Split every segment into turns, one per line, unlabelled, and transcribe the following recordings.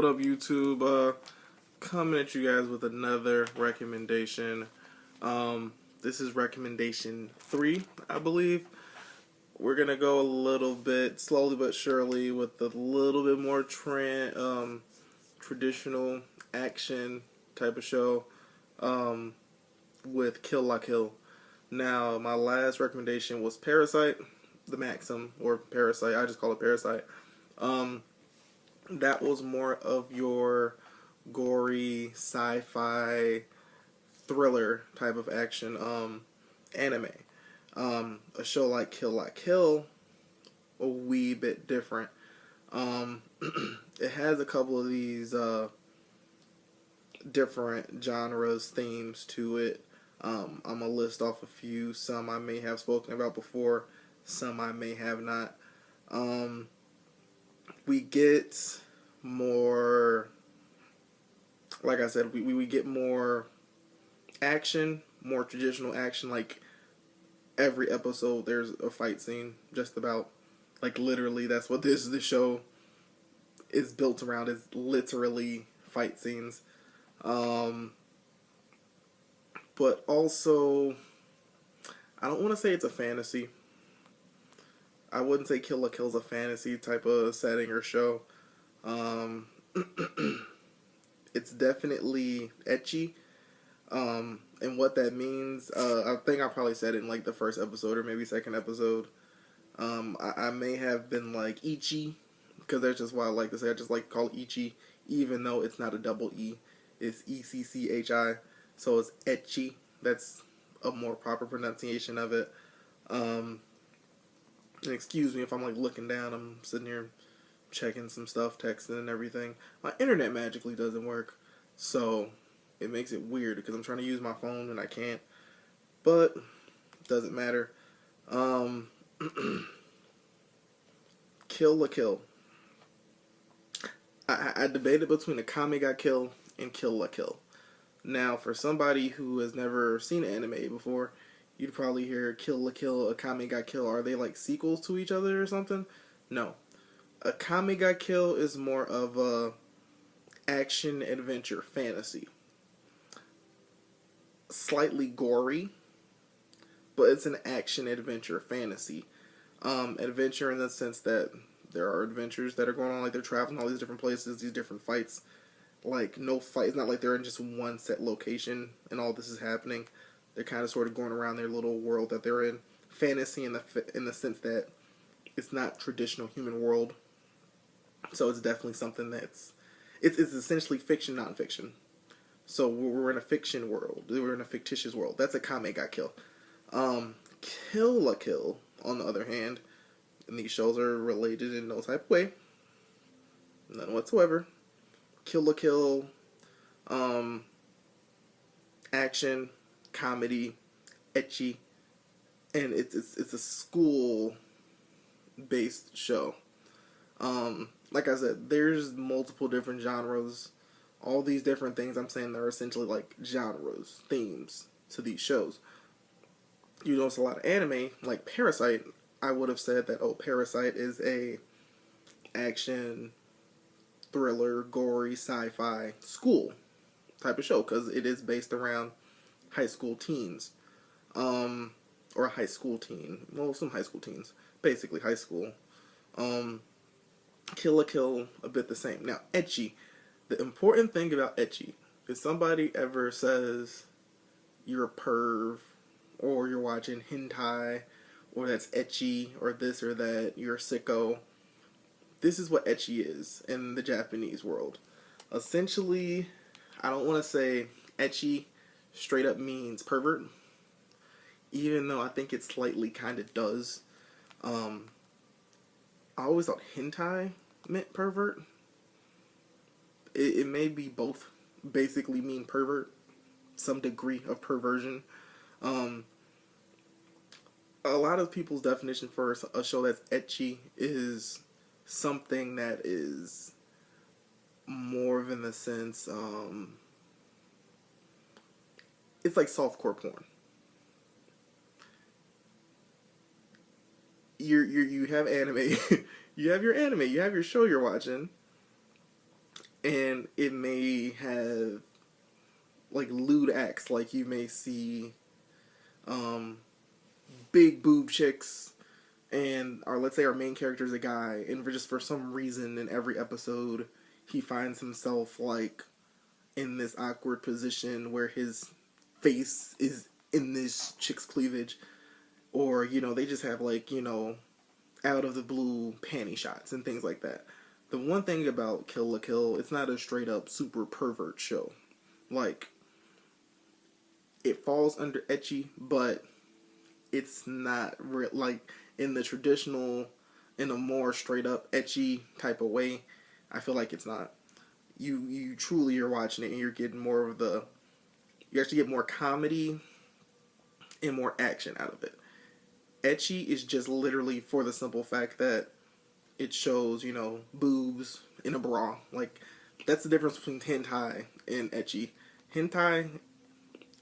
What up, YouTube? Coming at you guys with another recommendation. This is recommendation 3, I believe. We're gonna go a little bit slowly but surely with a little bit more traditional action type of show with Kill La Kill. Now, my last recommendation was Parasite, the Maxim, or Parasite. I just call it Parasite. That was more of your gory sci-fi thriller type of action anime. A show like Kill La Kill, a wee bit different. It has a couple of these different genres, themes to it. I'm gonna list off a few. Some I may have spoken about before, some I may have not. We get more, like I said, we get more action, more traditional action. Like every episode, there's a fight scene, just about. Like literally, that's what this show is built around. Is literally fight scenes. But also, I don't want to say it's a fantasy. I wouldn't say Kill La Kill's a fantasy type of setting or show. It's definitely ecchi. And what that means, I think I probably said it in like the first episode or maybe second episode. I may have been like Ichi, because that's just what I like to say. I just like to call it Ichi, even though it's not a double E. It's ECCHI, so it's ecchi. That's a more proper pronunciation of it. And excuse me if I'm like looking down. I'm sitting here checking some stuff, texting and everything. My internet magically doesn't work, so it makes it weird because I'm trying to use my phone and I can't. But it doesn't matter. Kill La Kill. I debated between Akame ga Kill and Kill La Kill. Now, for somebody who has never seen an anime before, you'd probably hear Kill La Kill, Akame ga Kill. Are they like sequels to each other or something? No. Akame ga Kill is more of a action adventure fantasy. Slightly gory, but it's an action adventure fantasy. Adventure in the sense that there are adventures that are going on, like they're traveling all these different places, these different fights. Like, no fight, it's not like they're in just one set location and all this is happening. They're kind of sort of going around their little world that they're in. Fantasy in the sense that it's not traditional human world. So it's definitely something that's, it's essentially fiction, non-fiction. So we're in a fiction world. We're in a fictitious world. That's Akame ga Kill. Kill La Kill, on the other hand, and these shows are related in no type of way. None whatsoever. Kill La Kill, action, comedy, ecchi, and it's a school-based show. Like I said, there's multiple different genres. All these different things I'm saying are essentially like genres, themes to these shows. You notice a lot of anime, like Parasite. I would have said that, oh, Parasite is a action, thriller, gory, sci-fi, school type of show, because it is based around high school teens. Or a high school teen. Well, some high school teens. Basically high school. Kill La Kill, a bit the same. Now, ecchi. The important thing about ecchi, if somebody ever says you're a perv, or you're watching hentai, or that's ecchi, or this or that, you're a sicko, this is what ecchi is in the Japanese world. Essentially, I don't want to say ecchi straight up means pervert, even though I think it slightly kind of does. I always thought hentai meant pervert. It may be both, basically mean pervert, some degree of perversion. A lot of people's definition for a show that's ecchi is something that is more of in the sense, it's like softcore porn. You have anime, you have your anime, you have your show you're watching, and it may have like lewd acts, like you may see um, big boob chicks, and or let's say our main character is a guy, and for some reason in every episode he finds himself like in this awkward position where his face is in this chick's cleavage, or they just have like out of the blue panty shots and things like that. The one thing about Kill la Kill, it's not a straight up super pervert show. Like, it falls under ecchi, but it's not like in the traditional, in a more straight up ecchi type of way. I feel like it's not. You truly are watching it and you're getting more of you actually get more comedy and more action out of it. Ecchi is just literally for the simple fact that it shows, boobs in a bra. Like, that's the difference between hentai and ecchi. Hentai,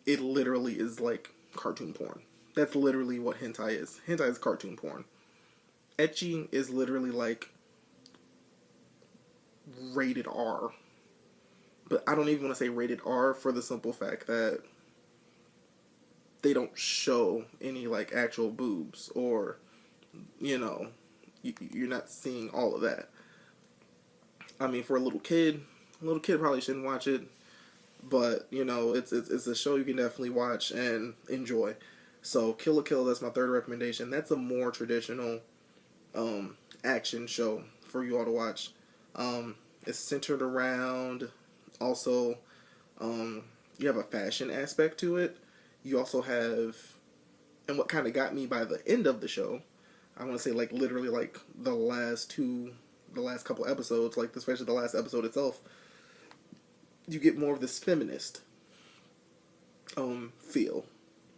it literally is like cartoon porn. That's literally what hentai is. Hentai is cartoon porn. Ecchi is literally like rated R. But I don't even want to say rated R for the simple fact that they don't show any like actual boobs, or you're not seeing all of that. I mean, for a little kid probably shouldn't watch it, but it's a show you can definitely watch and enjoy. So Kill la Kill, that's my third recommendation. That's a more traditional action show for you all to watch. It's centered around also you have a fashion aspect to it. You also have, and what kind of got me by the end of the show, I want to say like literally like the last couple episodes, like especially the last episode itself, you get more of this feminist feel.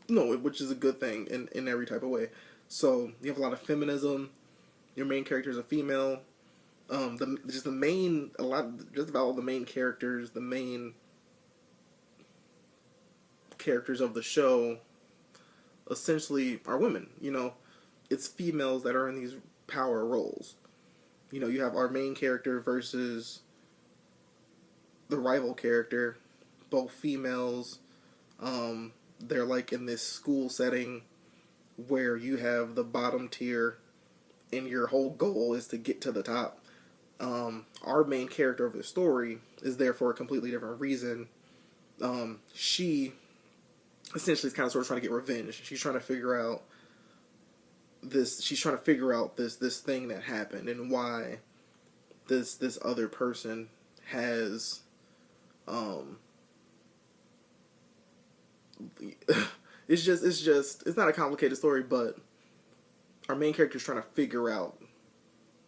No, which is a good thing in every type of way. So you have a lot of feminism. Your main character is a female. Just about all the main characters, the main characters of the show essentially are women. It's females that are in these power roles. You have our main character versus the rival character, both females. They're like in this school setting where you have the bottom tier and your whole goal is to get to the top. Our main character of the story is there for a completely different reason. She essentially is kind of sort of trying to get revenge. She's trying to figure out this thing that happened and why this other person has it's not a complicated story, but our main character is trying to figure out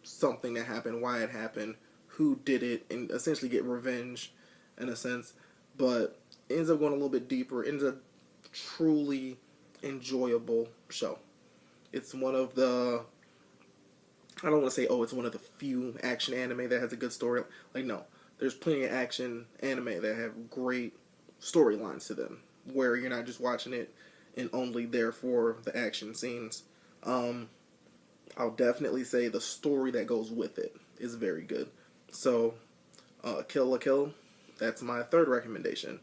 something that happened, why it happened, who did it, and essentially get revenge in a sense. But it ends up going a little bit deeper. It ends up truly enjoyable show. It's one of the, I don't want to say, it's one of the few action anime that has a good story. Like, no, there's plenty of action anime that have great storylines to them, where you're not just watching it and only there for the action scenes. I'll definitely say the story that goes with it is very good. So, Kill la Kill, that's my third recommendation.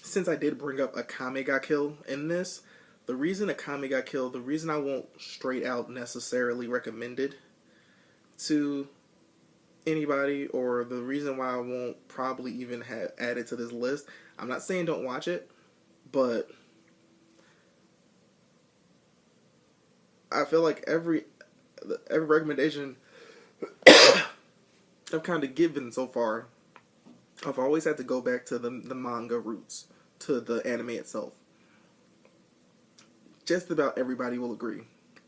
Since I did bring up Akame ga Kill in this, the reason Akame ga Kill, the reason I won't straight out necessarily recommend it to anybody, or the reason why I won't probably even have added to this list, I'm not saying don't watch it, but I feel like every recommendation I've kind of given so far, I've always had to go back to the manga roots, to the anime itself. Just about everybody will agree.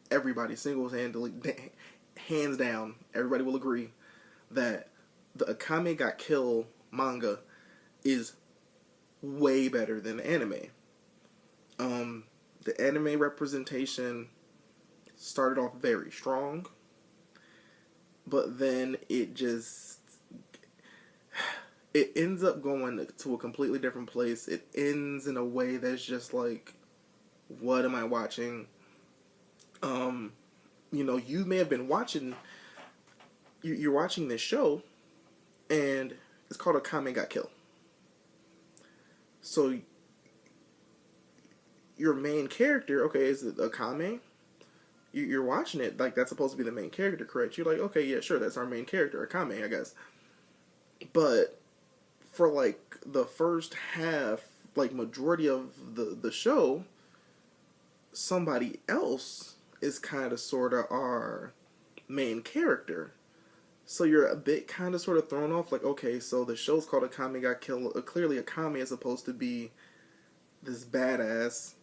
Everybody, single-handedly, hands down, everybody will agree that the Akame ga Kill manga is way better than the anime. The anime representation started off very strong, but then it ends up going to a completely different place. It ends in a way that's just like, what am I watching? You may have been watching you're watching this show, and it's called Akame Got Kill. So your main character, okay, is it Akame? You're watching it like that's supposed to be the main character, correct? You're like, okay, yeah, sure, that's our main character, Akame, I guess. But for like the first half, like majority of the show, somebody else is kind of sort of our main character. So you're a bit kind of sort of thrown off, like, okay, so the show's called Akame Got Killed. Clearly, Akame is supposed to be this badass,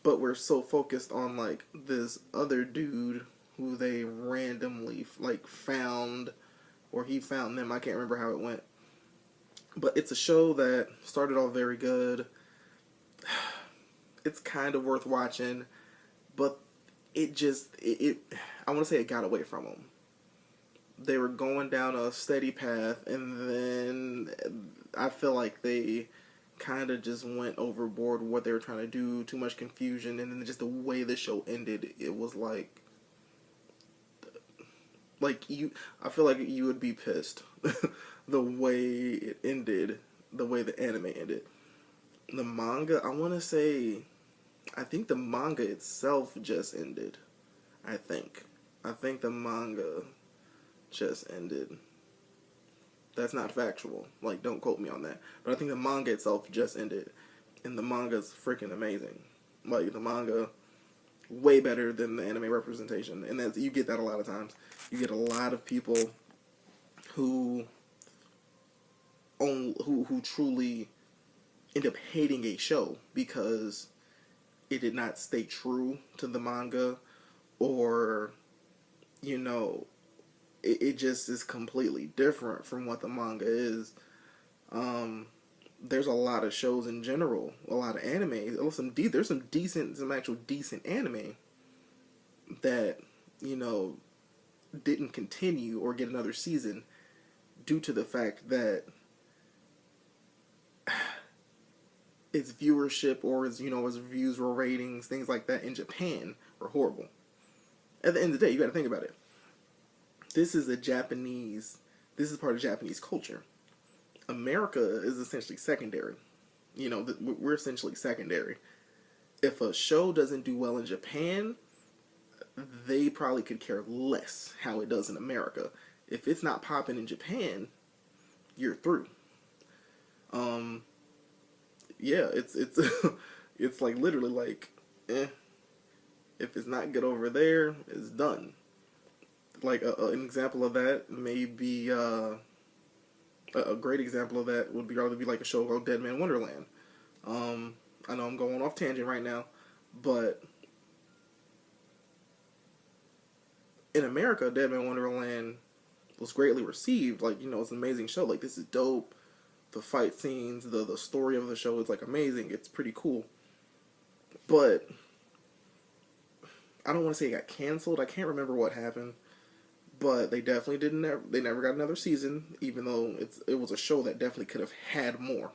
but we're so focused on like this other dude who they randomly like found, or he found them. I can't remember how it went, but it's a show that started off very good. It's kind of worth watching, but it I want to say it got away from them. They were going down a steady path, and then I feel like they kind of just went overboard with what they were trying to do. Too much confusion, and then just the way the show ended, it was like you. I feel like you would be pissed the way it ended, the way the anime ended. The manga, I want to say, I think the manga itself just ended. I think the manga just ended. That's not factual. Like, don't quote me on that. But I think the manga itself just ended. And the manga's freaking amazing. Like, the manga, way better than the anime representation. And that's, you get that a lot of times. You get a lot of people who who truly end up hating a show because it did not stay true to the manga, or, you know, it just is completely different from what the manga is. There's a lot of shows in general, a lot of anime. There's some actual decent anime that, you know, didn't continue or get another season due to the fact that its viewership or its, you know, its views or ratings, things like that in Japan were horrible. At the end of the day, you got to think about it. This is part of Japanese culture. America is essentially secondary. You know, we're essentially secondary. If a show doesn't do well in Japan, they probably could care less how it does in America. If it's not popping in Japan, you're through. Yeah, it's it's like literally like, if it's not good over there, it's done. Like an example of that may be a great example of that would be rather be like a show called Dead Man Wonderland. I know I'm going off tangent right now, but in America, Dead Man Wonderland was greatly received. Like, you know, it's an amazing show. Like, this is dope. The fight scenes, the story of the show is like amazing. It's pretty cool. But I don't want to say it got canceled. I can't remember what happened. But they definitely didn't. They never got another season, even though it was a show that definitely could have had more.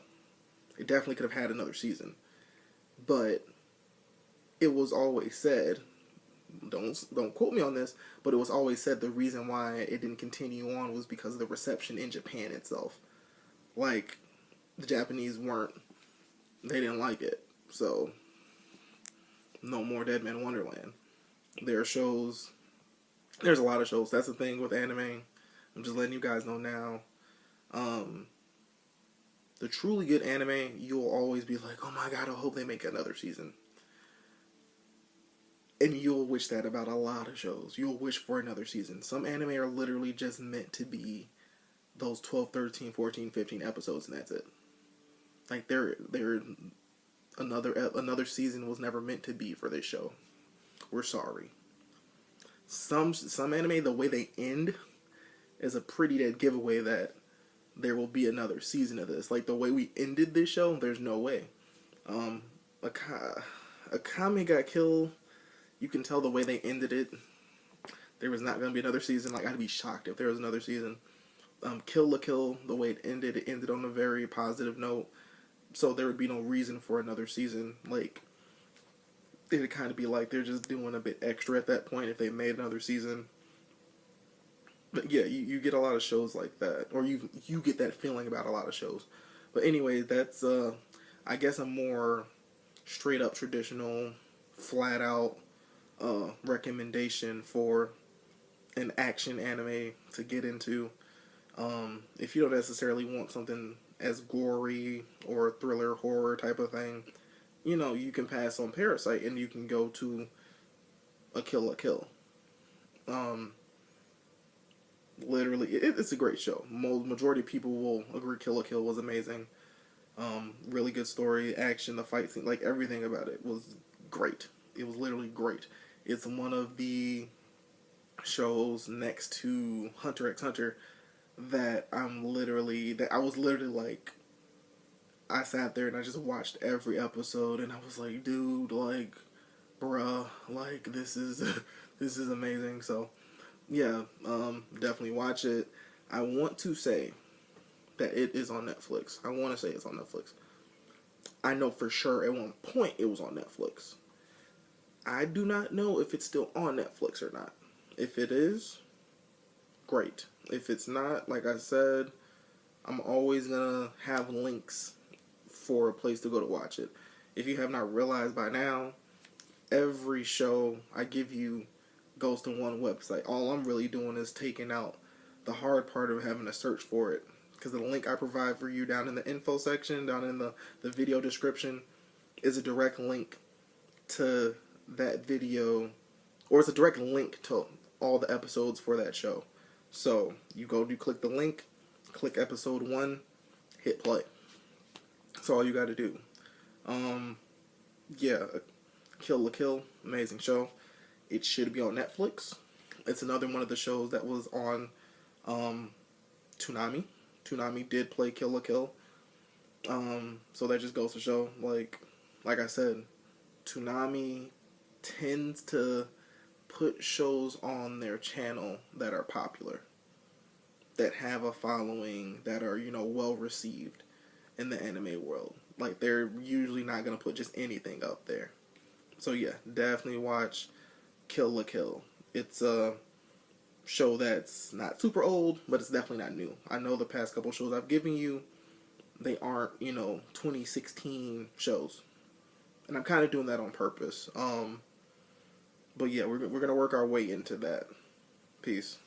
It definitely could have had another season, but it was always said. Don't quote me on this, but it was always said the reason why it didn't continue on was because of the reception in Japan itself. Like, the Japanese they didn't like it, so no more Dead Man Wonderland. There are shows. There's a lot of shows. That's the thing with anime. I'm just letting you guys know now. The truly good anime, you'll always be like, oh my god, I hope they make another season. And you'll wish that about a lot of shows. You'll wish for another season. Some anime are literally just meant to be those 12, 13, 14, 15 episodes, and that's it. Like, another season was never meant to be for this show. We're sorry. Some anime, the way they end is a pretty dead giveaway that there will be another season of this. Like, the way we ended this show, there's no way. Akame Got Killed, you can tell the way they ended it, there was not going to be another season. Like, I'd be shocked if there was another season. Kill la Kill, the way it ended on a very positive note. So there would be no reason for another season. Like, it'd kind of be like they're just doing a bit extra at that point if they made another season. But yeah, you get a lot of shows like that, or you get that feeling about a lot of shows. But anyway, that's I guess a more straight up traditional, flat out recommendation for an action anime to get into. If you don't necessarily want something as gory or thriller horror type of thing, you can pass on Parasite and you can go to A Kill la Kill. Um, Literally, it's a great show. Majority of people will agree Kill la Kill was amazing. Really good story, action, the fight scene, like everything about it was great. It was literally great. It's one of the shows next to Hunter x Hunter that I was literally like, I sat there and I just watched every episode and I was like, dude, like, bruh, like this is this is amazing. So yeah, definitely watch it. I want to say that it is on Netflix. I want to say it's on Netflix. I know for sure at one point it was on Netflix. I do not know if it's still on Netflix or not. If it is, great. If it's not, like I said, I'm always gonna have links for a place to go to watch it. If you have not realized by now, every show I give you goes to one website. All I'm really doing is taking out the hard part of having to search for it. Because the link I provide for you down in the info section, down in the video description, is a direct link to that video, or it's a direct link to all the episodes for that show. So you click the link, click episode 1, hit play. That's all you got to do. Yeah, Kill la Kill, amazing show. It should be on Netflix. It's another one of the shows that was on Toonami. Toonami did play Kill la Kill. So that just goes to show, like I said, Toonami tends to put shows on their channel that are popular, that have a following, that are, well received in the anime world. Like, they're usually not going to put just anything up there. So yeah, definitely watch Kill la Kill. It's a show that's not super old, but it's definitely not new. I know the past couple shows I've given you, they aren't, 2016 shows. And I'm kind of doing that on purpose. But yeah, we're going to work our way into that. Peace.